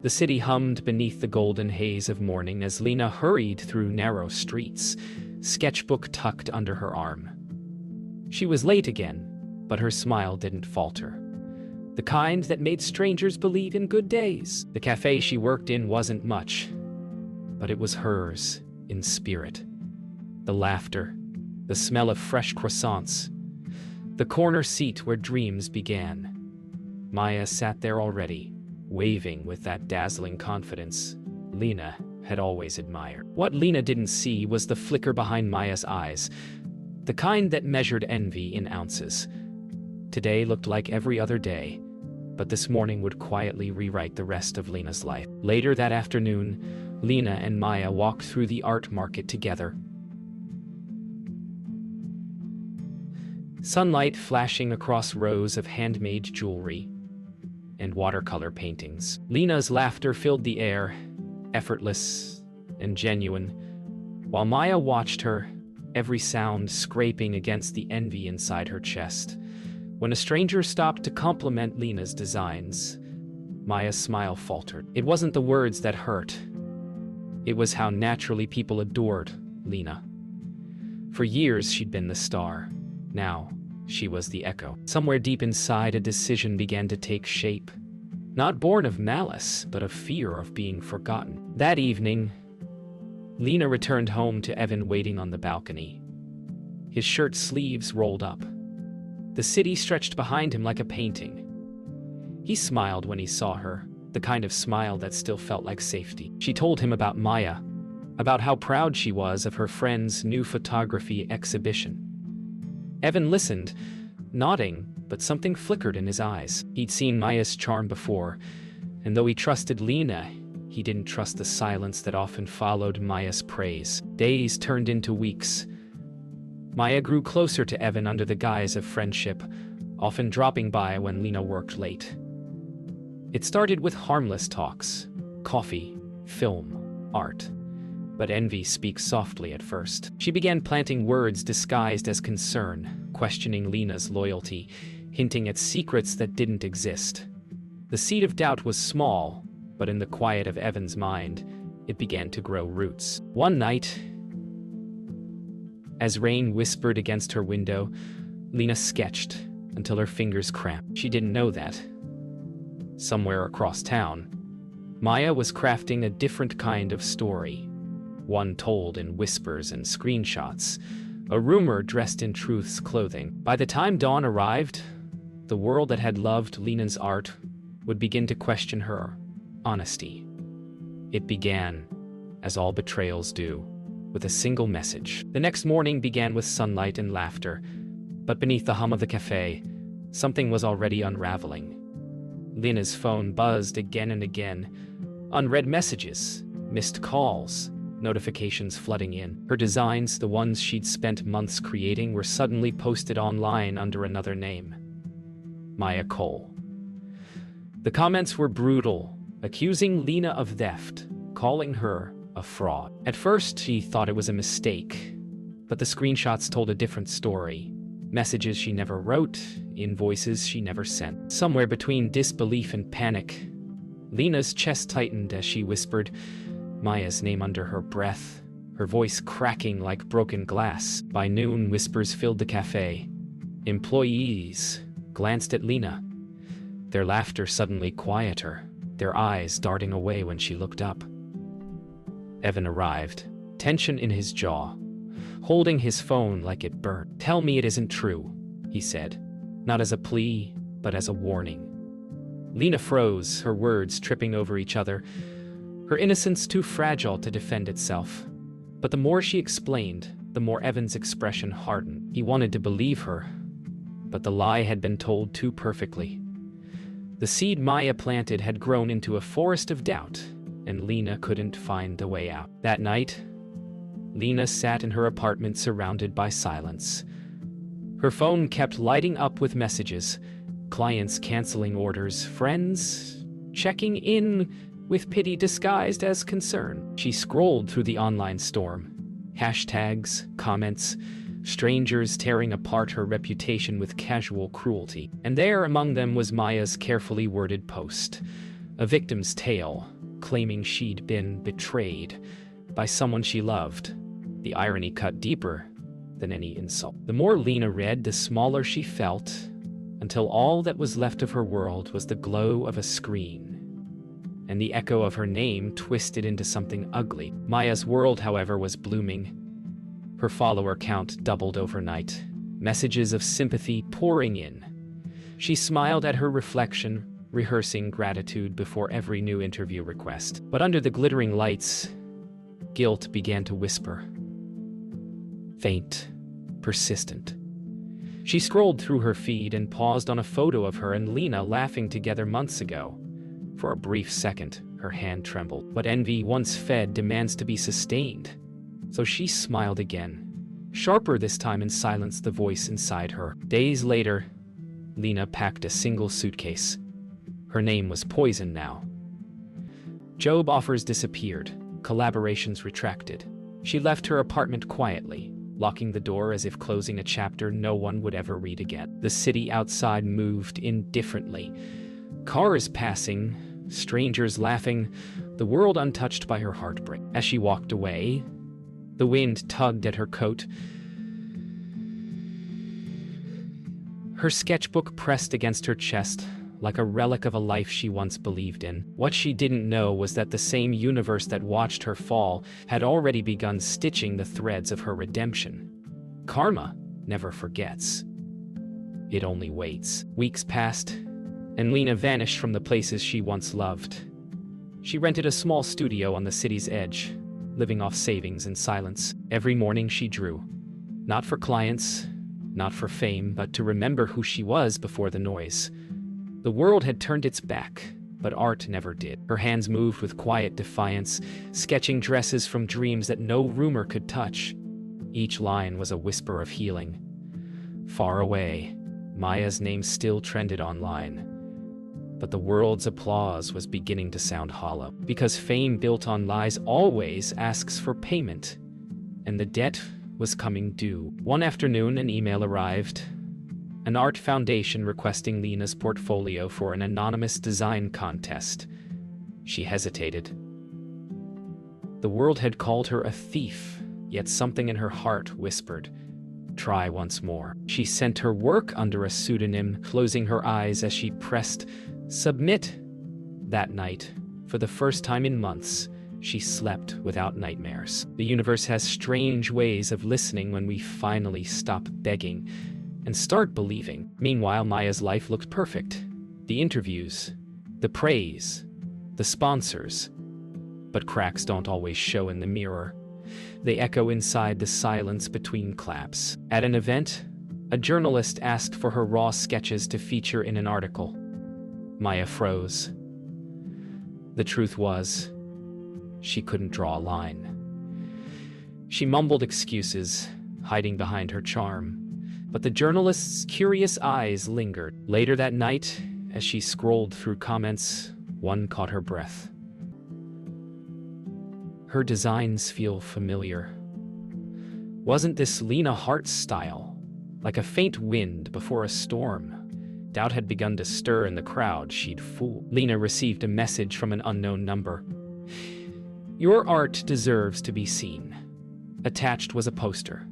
The city hummed beneath the golden haze of morning as Lena hurried through narrow streets, sketchbook tucked under her arm. She was late again, but her smile didn't falter. The kind that made strangers believe in good days. The cafe she worked in wasn't much, but it was hers in spirit. The laughter, the smell of fresh croissants, the corner seat where dreams began. Maya sat there already, waving with that dazzling confidence Lena had always admired. What Lena didn't see was the flicker behind Maya's eyes, the kind that measured envy in ounces. Today looked like every other day, but this morning would quietly rewrite the rest of Lena's life. Later that afternoon, Lena and Maya walked through the art market together. Sunlight flashing across rows of handmade jewelry and watercolor paintings. Lena's laughter filled the air, effortless and genuine, while Maya watched her, every sound scraping against the envy inside her chest. When a stranger stopped to compliment Lena's designs, Maya's smile faltered. It wasn't the words that hurt. It was how naturally people adored Lena. For years she'd been the star. Now, she was the echo. Somewhere deep inside, a decision began to take shape. Not born of malice, but of fear of being forgotten. That evening, Lena returned home to Evan waiting on the balcony. His shirt sleeves rolled up. The city stretched behind him like a painting. He smiled when he saw her, the kind of smile that still felt like safety. She told him about Maya, about how proud she was of her friend's new photography exhibition. Evan listened, nodding, but something flickered in his eyes. He'd seen Maya's charm before, and though he trusted Lena, he didn't trust the silence that often followed Maya's praise. Days turned into weeks. Maya grew closer to Evan under the guise of friendship, often dropping by when Lena worked late. It started with harmless talks, coffee, film, art. But envy speaks softly at first. She began planting words disguised as concern, questioning Lena's loyalty, hinting at secrets that didn't exist. The seed of doubt was small, but in the quiet of Evan's mind, it began to grow roots. One night, as rain whispered against her window, Lena sketched until her fingers cramped. She didn't know that. Somewhere across town, Maya was crafting a different kind of story. One told in whispers and screenshots, a rumor dressed in truth's clothing. By the time dawn arrived, the world that had loved Lena's art would begin to question her honesty. It began, as all betrayals do, with a single message. The next morning began with sunlight and laughter, but beneath the hum of the cafe, something was already unraveling. Lena's phone buzzed again and again. Unread messages, missed calls, notifications flooding in. Her designs, the ones she'd spent months creating, were suddenly posted online under another name. Maya Cole. The comments were brutal, accusing Lena of theft, calling her a fraud. At first, she thought it was a mistake, but the screenshots told a different story. Messages she never wrote, invoices she never sent. Somewhere between disbelief and panic, Lena's chest tightened as she whispered Maya's name under her breath, her voice cracking like broken glass. By noon, whispers filled the cafe. Employees glanced at Lena, their laughter suddenly quieter, their eyes darting away when she looked up. Evan arrived, tension in his jaw, holding his phone like it burned. "Tell me it isn't true," he said, not as a plea, but as a warning. Lena froze, her words tripping over each other, her innocence too fragile to defend itself. But the more she explained, the more Evan's expression hardened. He wanted to believe her, but the lie had been told too perfectly. The seed Maya planted had grown into a forest of doubt, and Lena couldn't find a way out. That night, Lena sat in her apartment surrounded by silence. Her phone kept lighting up with messages, clients canceling orders, friends checking in with pity disguised as concern. She scrolled through the online storm. Hashtags, comments, strangers tearing apart her reputation with casual cruelty. And there among them was Maya's carefully worded post. A victim's tale, claiming she'd been betrayed by someone she loved. The irony cut deeper than any insult. The more Lena read, the smaller she felt, until all that was left of her world was the glow of a screen, and the echo of her name twisted into something ugly. Maya's world, however, was blooming. Her follower count doubled overnight, messages of sympathy pouring in. She smiled at her reflection, rehearsing gratitude before every new interview request. But under the glittering lights, guilt began to whisper. Faint, persistent. She scrolled through her feed and paused on a photo of her and Lena laughing together months ago. For a brief second, her hand trembled. What envy once fed demands to be sustained. So she smiled again, sharper this time, and silenced the voice inside her. Days later, Lena packed a single suitcase. Her name was poison now. Job offers disappeared, collaborations retracted. She left her apartment quietly, locking the door as if closing a chapter no one would ever read again. The city outside moved indifferently. Cars passing, strangers laughing, the world untouched by her heartbreak. As she walked away, the wind tugged at her coat. Her sketchbook pressed against her chest, like a relic of a life she once believed in. What she didn't know was that the same universe that watched her fall had already begun stitching the threads of her redemption. Karma never forgets. It only waits. Weeks passed, and Lena vanished from the places she once loved. She rented a small studio on the city's edge, living off savings and silence. Every morning she drew. Not for clients, not for fame, but to remember who she was before the noise. The world had turned its back, but art never did. Her hands moved with quiet defiance, sketching dresses from dreams that no rumor could touch. Each line was a whisper of healing. Far away, Maya's name still trended online. But the world's applause was beginning to sound hollow, because fame built on lies always asks for payment, and the debt was coming due. One afternoon, an email arrived. An art foundation requesting Lena's portfolio for an anonymous design contest. She hesitated. The world had called her a thief, yet something in her heart whispered, "Try once more." She sent her work under a pseudonym, closing her eyes as she pressed submit. That night, for the first time in months, she slept without nightmares. The universe has strange ways of listening when we finally stop begging and start believing. Meanwhile, Maya's life looked perfect. The interviews, the praise, the sponsors. But cracks don't always show in the mirror. They echo inside the silence between claps. At an event, a journalist asked for her raw sketches to feature in an article. Maya froze. The truth was, she couldn't draw a line. She mumbled excuses, hiding behind her charm. But the journalist's curious eyes lingered. Later that night, as she scrolled through comments, one caught her breath. Her designs feel familiar. Wasn't this Lena Hart's style? Like a faint wind before a storm. Doubt had begun to stir in the crowd she'd fooled. Lena received a message from an unknown number. "Your art deserves to be seen." Attached was a poster.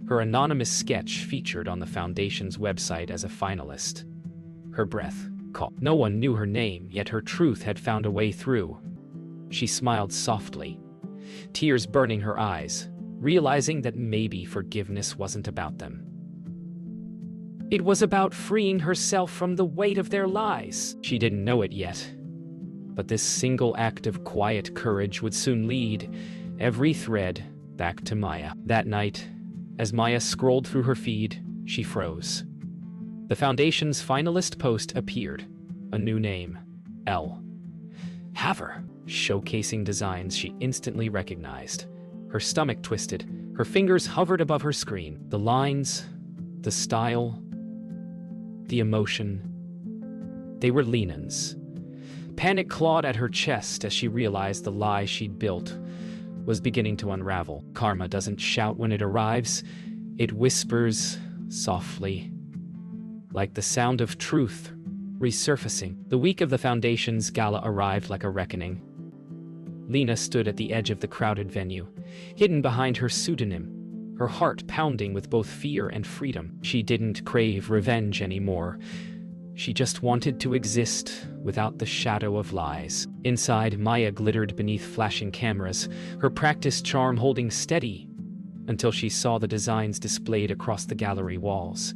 Her anonymous sketch featured on the foundation's website as a finalist. Her breath caught. No one knew her name, yet her truth had found a way through. She smiled softly, tears burning her eyes, realizing that maybe forgiveness wasn't about them. It was about freeing herself from the weight of their lies. She didn't know it yet, but this single act of quiet courage would soon lead every thread back to Maya. That night, as Maya scrolled through her feed, she froze. The foundation's finalist post appeared. A new name, L. Haver, showcasing designs she instantly recognized. Her stomach twisted, her fingers hovered above her screen. The lines, the style, the emotion, they were Lena's. Panic clawed at her chest as she realized the lie she'd built was beginning to unravel. Karma doesn't shout when it arrives, it whispers softly, like the sound of truth Resurfacing. The week of the Foundation's gala arrived like a reckoning. Lena stood at the edge of the crowded venue, hidden behind her pseudonym, her heart pounding with both fear and freedom. She didn't crave revenge anymore. She just wanted to exist without the shadow of lies. Inside, Maya glittered beneath flashing cameras, her practiced charm holding steady until she saw the designs displayed across the gallery walls.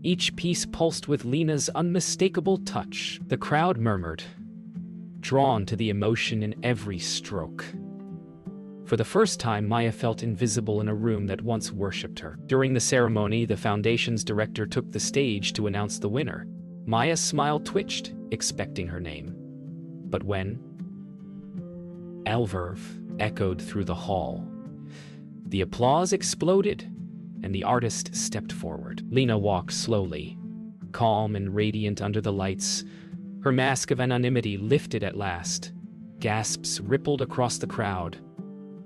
Each piece pulsed with Lena's unmistakable touch. The crowd murmured, drawn to the emotion in every stroke. For the first time, Maya felt invisible in a room that once worshipped her. During the ceremony, the Foundation's director took the stage to announce the winner. Maya's smile twitched, expecting her name. But when Elverve echoed through the hall, the applause exploded, and the artist stepped forward. Lena walked slowly, calm and radiant under the lights, her mask of anonymity lifted at last. Gasps rippled across the crowd.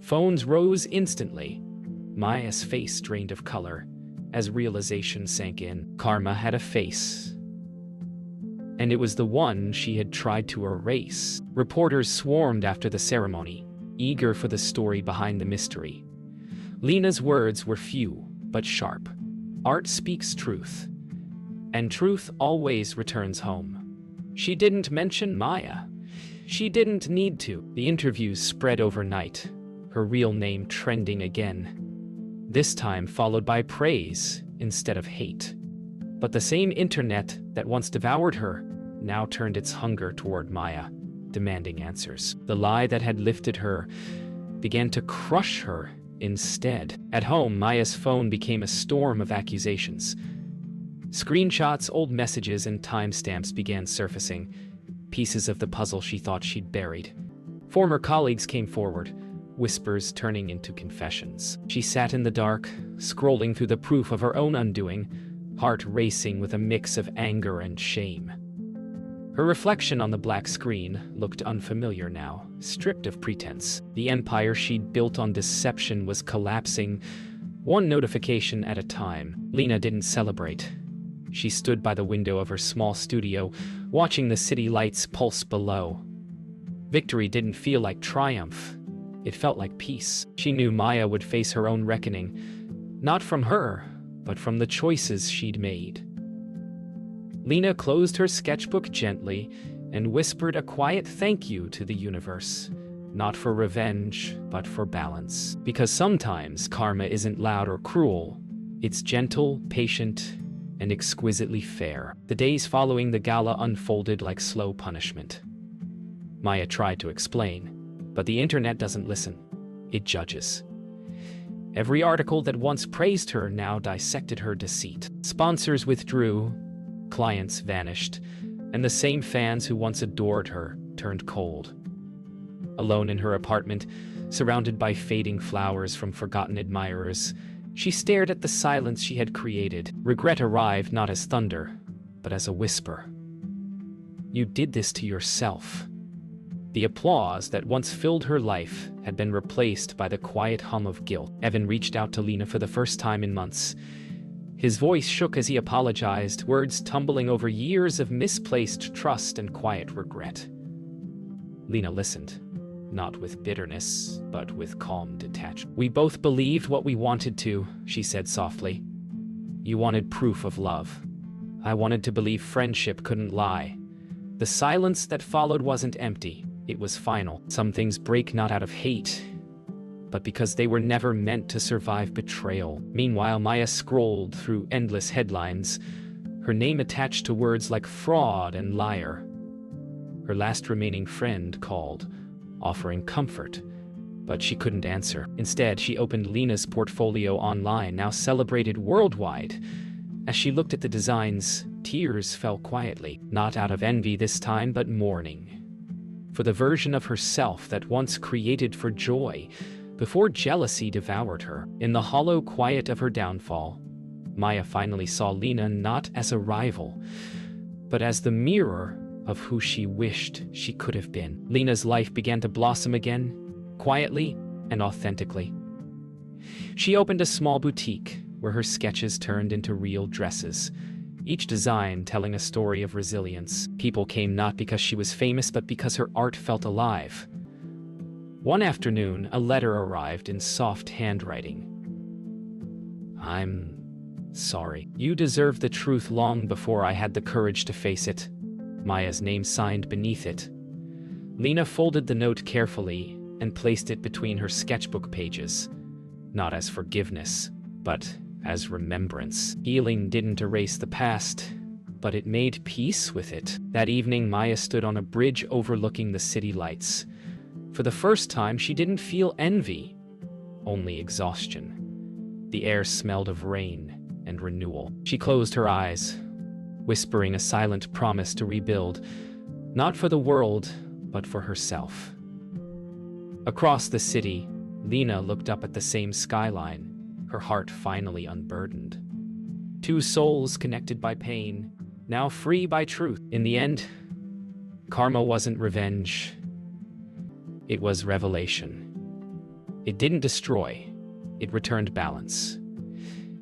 Phones rose instantly. Maya's face drained of color as realization sank in. Karma had a face, and it was the one she had tried to erase. Reporters swarmed after the ceremony, eager for the story behind the mystery. Lena's words were few, but sharp. Art speaks truth, and truth always returns home. She didn't mention Maya. She didn't need to. The interviews spread overnight, her real name trending again. This time followed by praise instead of hate. But the same internet that once devoured her now turned its hunger toward Maya, demanding answers. The lie that had lifted her began to crush her instead. At home, Maya's phone became a storm of accusations. Screenshots, old messages, and timestamps began surfacing, pieces of the puzzle she thought she'd buried. Former colleagues came forward, whispers turning into confessions. She sat in the dark, scrolling through the proof of her own undoing, heart racing with a mix of anger and shame. Her reflection on the black screen looked unfamiliar now, stripped of pretense. The empire she'd built on deception was collapsing, one notification at a time. Lena didn't celebrate. She stood by the window of her small studio, watching the city lights pulse below. Victory didn't feel like triumph. It felt like peace. She knew Maya would face her own reckoning, not from her, but from the choices she'd made. Lena closed her sketchbook gently and whispered a quiet thank you to the universe, not for revenge, but for balance. Because sometimes karma isn't loud or cruel. It's gentle, patient, and exquisitely fair. The days following the gala unfolded like slow punishment. Maya tried to explain, but the internet doesn't listen. It judges. Every article that once praised her now dissected her deceit. Sponsors withdrew, clients vanished, and the same fans who once adored her turned cold. Alone in her apartment, surrounded by fading flowers from forgotten admirers, she stared at the silence she had created. Regret arrived not as thunder, but as a whisper. You did this to yourself. The applause that once filled her life had been replaced by the quiet hum of guilt. Evan reached out to Lena for the first time in months. His voice shook as he apologized, words tumbling over years of misplaced trust and quiet regret. Lena listened, not with bitterness, but with calm detachment. We both believed what we wanted to, she said softly. You wanted proof of love. I wanted to believe friendship couldn't lie. The silence that followed wasn't empty, it was final. Some things break not out of hate, but because they were never meant to survive betrayal. Meanwhile, Maya scrolled through endless headlines, her name attached to words like fraud and liar. Her last remaining friend called, offering comfort, but she couldn't answer. Instead, she opened Lena's portfolio online, now celebrated worldwide. As she looked at the designs, tears fell quietly, not out of envy this time, but mourning. For the version of herself that once created for joy, before jealousy devoured her. In the hollow quiet of her downfall, Maya finally saw Lena not as a rival, but as the mirror of who she wished she could have been. Lena's life began to blossom again, quietly and authentically. She opened a small boutique where her sketches turned into real dresses, each design telling a story of resilience. People came not because she was famous, but because her art felt alive. One afternoon, a letter arrived in soft handwriting. "I'm sorry. You deserved the truth long before I had the courage to face it." Maya's name signed beneath it. Lena folded the note carefully and placed it between her sketchbook pages, not as forgiveness, but as remembrance. Healing didn't erase the past, but it made peace with it. That evening, Maya stood on a bridge overlooking the city lights. For the first time, she didn't feel envy, only exhaustion. The air smelled of rain and renewal. She closed her eyes, whispering a silent promise to rebuild, not for the world, but for herself. Across the city, Lena looked up at the same skyline, her heart finally unburdened. Two souls connected by pain, now free by truth. In the end, karma wasn't revenge. It was revelation. It didn't destroy. It returned balance.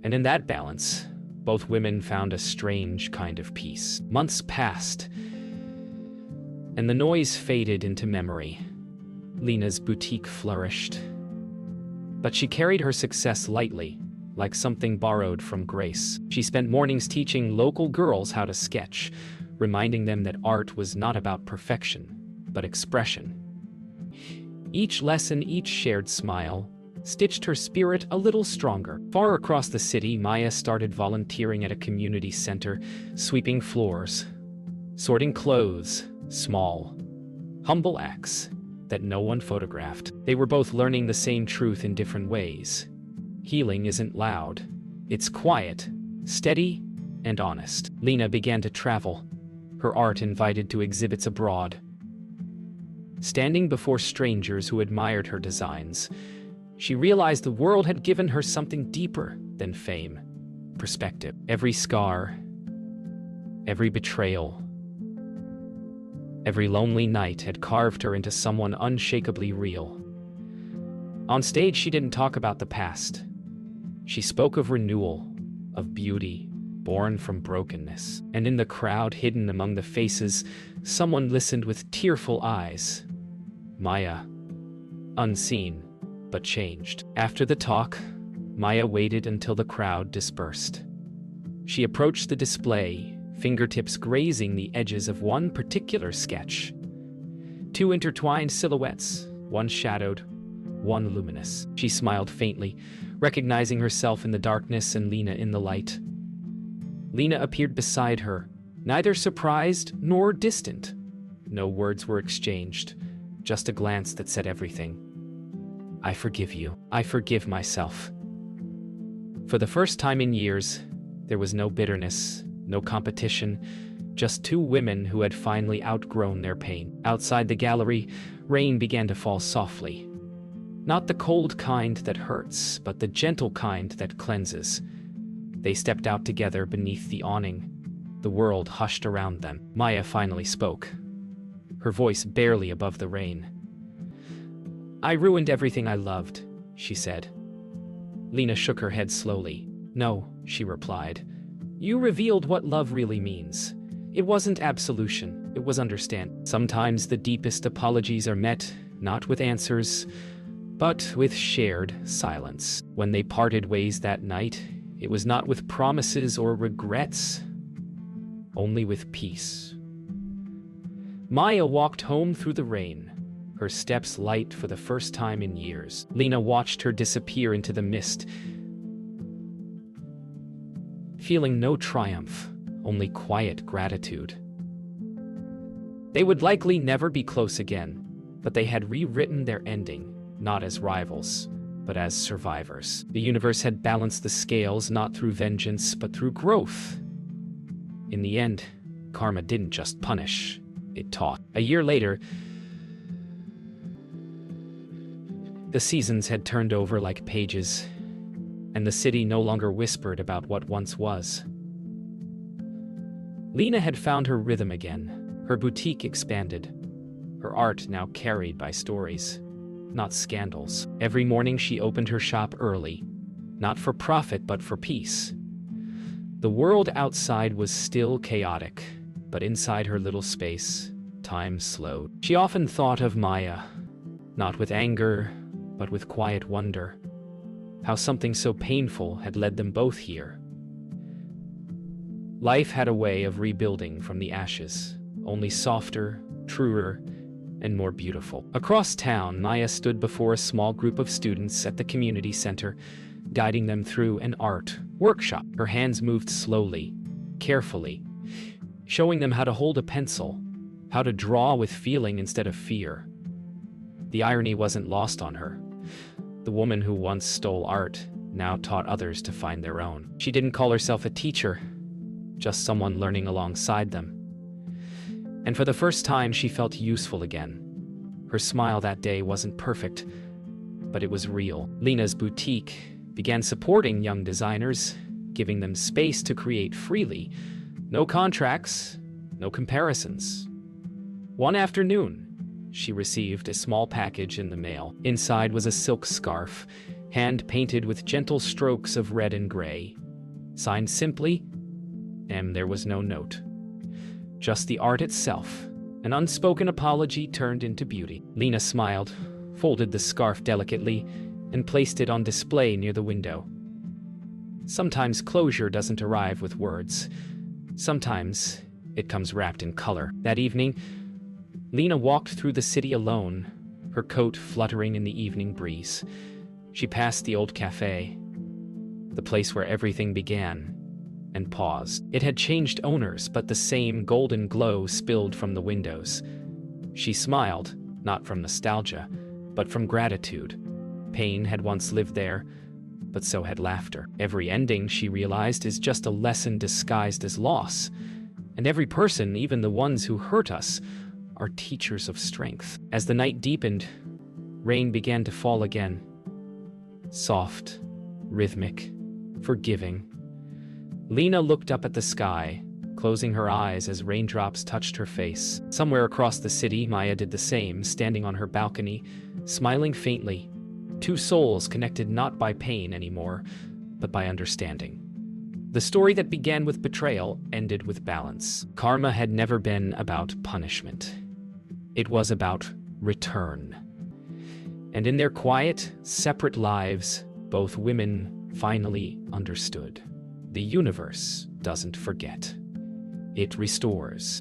And in that balance, both women found a strange kind of peace. Months passed, and the noise faded into memory. Lena's boutique flourished. But she carried her success lightly, like something borrowed from grace. She spent mornings teaching local girls how to sketch, reminding them that art was not about perfection, but expression. Each lesson, each shared smile, stitched her spirit a little stronger. Far across the city, Maya started volunteering at a community center, sweeping floors, sorting clothes, small, humble acts that no one photographed. They were both learning the same truth in different ways. Healing isn't loud. It's quiet, steady, and honest. Lena began to travel, her art invited to exhibits abroad. Standing before strangers who admired her designs, she realized the world had given her something deeper than fame: perspective. Every scar, every betrayal, every lonely night had carved her into someone unshakably real. On stage, she didn't talk about the past. She spoke of renewal, of beauty born from brokenness. And in the crowd, hidden among the faces, someone listened with tearful eyes. Maya, unseen, but changed. After the talk, Maya waited until the crowd dispersed. She approached the display, fingertips grazing the edges of one particular sketch. Two intertwined silhouettes, one shadowed, one luminous. She smiled faintly, recognizing herself in the darkness and Lena in the light. Lena appeared beside her, neither surprised nor distant. No words were exchanged, just a glance that said everything. "I forgive you. I forgive myself." For the first time in years, there was no bitterness, no competition, just two women who had finally outgrown their pain. Outside the gallery, rain began to fall softly. Not the cold kind that hurts, but the gentle kind that cleanses. They stepped out together beneath the awning. The world hushed around them. Maya finally spoke, her voice barely above the rain. "I ruined everything I loved," she said. Lena shook her head slowly. "No," she replied. "You revealed what love really means. It wasn't absolution, it was understanding. Sometimes the deepest apologies are met, not with answers, but with shared silence." When they parted ways that night, it was not with promises or regrets, only with peace. Maya walked home through the rain, her steps light for the first time in years. Lena watched her disappear into the mist, feeling no triumph, only quiet gratitude. They would likely never be close again, but they had rewritten their ending, not as rivals, but as survivors. The universe had balanced the scales not through vengeance, but through growth. In the end, karma didn't just punish, it taught. A year later, the seasons had turned over like pages, and the city no longer whispered about what once was. Lena had found her rhythm again. Her boutique expanded, her art now carried by stories, not scandals. Every morning she opened her shop early, not for profit but for peace. The world outside was still chaotic, but inside her little space, time slowed. She often thought of Maya, not with anger, but with quiet wonder. How something so painful had led them both here. Life had a way of rebuilding from the ashes, only softer, truer, and more beautiful. Across town, Maya stood before a small group of students at the community center, guiding them through an art workshop. Her hands moved slowly, carefully, showing them how to hold a pencil, how to draw with feeling instead of fear. The irony wasn't lost on her. The woman who once stole art now taught others to find their own. She didn't call herself a teacher, just someone learning alongside them. And for the first time, she felt useful again. Her smile that day wasn't perfect, but it was real. Lena's boutique began supporting young designers, giving them space to create freely. No contracts, no comparisons. One afternoon, she received a small package in the mail. Inside was a silk scarf, hand-painted with gentle strokes of red and gray. Signed simply, and there was no note. Just the art itself, an unspoken apology turned into beauty. Lena smiled, folded the scarf delicately, and placed it on display near the window. Sometimes closure doesn't arrive with words. Sometimes it comes wrapped in color. That evening, Lena walked through the city alone, her coat fluttering in the evening breeze. She passed the old cafe, the place where everything began, and paused. It had changed owners, but the same golden glow spilled from the windows. She smiled, not from nostalgia, but from gratitude. Pain had once lived there, but so had laughter. Every ending, she realized, is just a lesson disguised as loss. And every person, even the ones who hurt us, are teachers of strength. As the night deepened, rain began to fall again. Soft, rhythmic, forgiving. Lena looked up at the sky, closing her eyes as raindrops touched her face. Somewhere across the city, Maya did the same, standing on her balcony, smiling faintly. Two souls connected not by pain anymore, but by understanding. The story that began with betrayal ended with balance. Karma had never been about punishment. It was about return. And in their quiet, separate lives, both women finally understood. The universe doesn't forget. It restores.